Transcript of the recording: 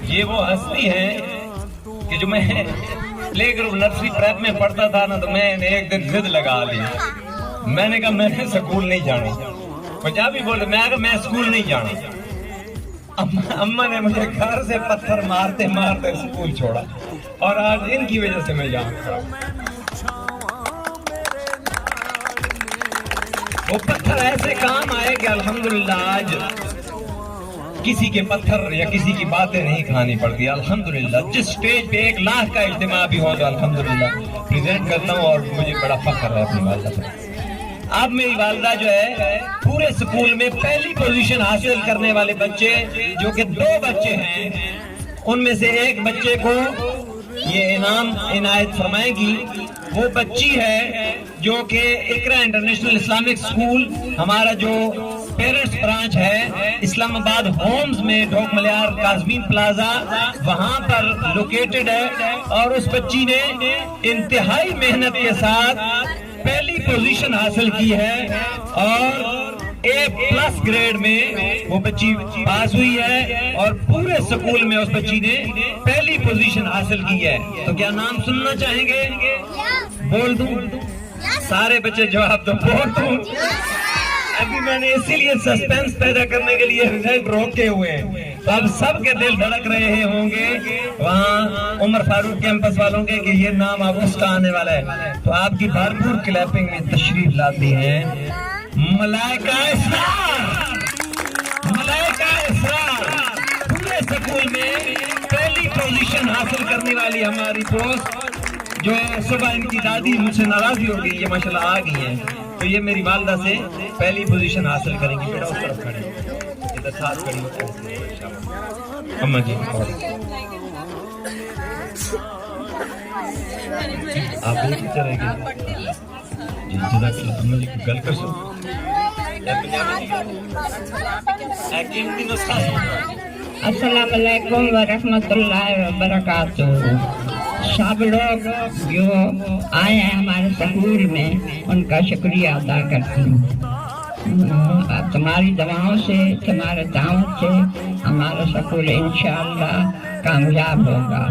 یہ وہ ہستی ہے کہ جو میں پلے گروپ نرسری پریپ میں پڑھتا تھا نا، تو میں نے ایک دن ضد لگا لی. میں نے کہا میں نے سکول نہیں جانا. پنجابی بولے، میں کہا میں سکول نہیں جانا. اماں نے مجھے گھر سے پتھر مارتے مارتے سکول چھوڑا، اور آج ان کی وجہ سے میں یہاں کھڑا. وہ پتھر ایسے کام آئے کہ الحمدللہ آج کسی کے پتھر یا کسی کی باتیں نہیں کھانی پڑتی. الحمدللہ جس سٹیج پہ 1 لاکھ کا اجتماع بھی ہو تو الحمدللہ پریزنٹ کرتا ہوں، اور مجھے بڑا فخر ہے اپنی والدہ پر. اب میری والدہ جو ہے پورے سکول میں پہلی پوزیشن حاصل کرنے والے بچے، جو کہ 2 بچے ہیں، ان میں سے ایک بچے کو یہ انعام عنایت فرمائے گی. وہ بچی ہے جو کہ اقرا انٹرنیشنل اسلامک اسکول، ہمارا جو پیرنٹس برانچ ہے اسلام آباد ہومز میں، ڈھوک ملیار کاظمین پلازا، وہاں پر لوکیٹڈ ہے. اور اس بچی نے انتہائی محنت کے ساتھ پہلی پوزیشن حاصل کی ہے، اور A+ گریڈ میں وہ بچی پاس ہوئی ہے، اور پورے سکول میں اس بچی نے پہلی پوزیشن حاصل کی ہے. تو کیا نام سننا چاہیں گے؟ بول دوں؟ سارے بچے جواب تو بول دوں. ابھی میں نے اسی لیے سسپینس پیدا کرنے کے لیے رزلٹ روکے ہوئے ہیں. تو اب سب کے دل دھڑک رہے ہوں گے وہاں عمر فاروق کیمپس والوں کے کہ یہ نام اب اس کا آنے والا ہے. تو آپ کی بھرپور کلیپنگ میں تشریف لاتی ہیں ملائکہ اسرار. ملائکہ اسرار پورے سکول میں پہلی پوزیشن حاصل کرنے والی ہماری دوست، جو صبح ان کی دادی مجھ سے ناراضی ہو گئی، یہ ماشاءاللہ آ گئی ہیں. تو یہ میری والدہ سے پہلی پوزیشن حاصل کریں گی. بیٹا اس طرف کھڑے، ادھر ساتھ کھڑی اماں جی. آپ بھی چلے گے جی. جزاک اللہ. اماں جی گل کر سو. السلام علیکم ورحمۃ اللہ وبرکاتہ. سب لوگ جو آئے ہیں ہمارے سکول میں ان کا شکریہ ادا کرتی ہوں. تمہاری دعاؤں سے، تمہارے دعوت سے ہمارا سکول انشاءاللہ کامیاب ہوگا.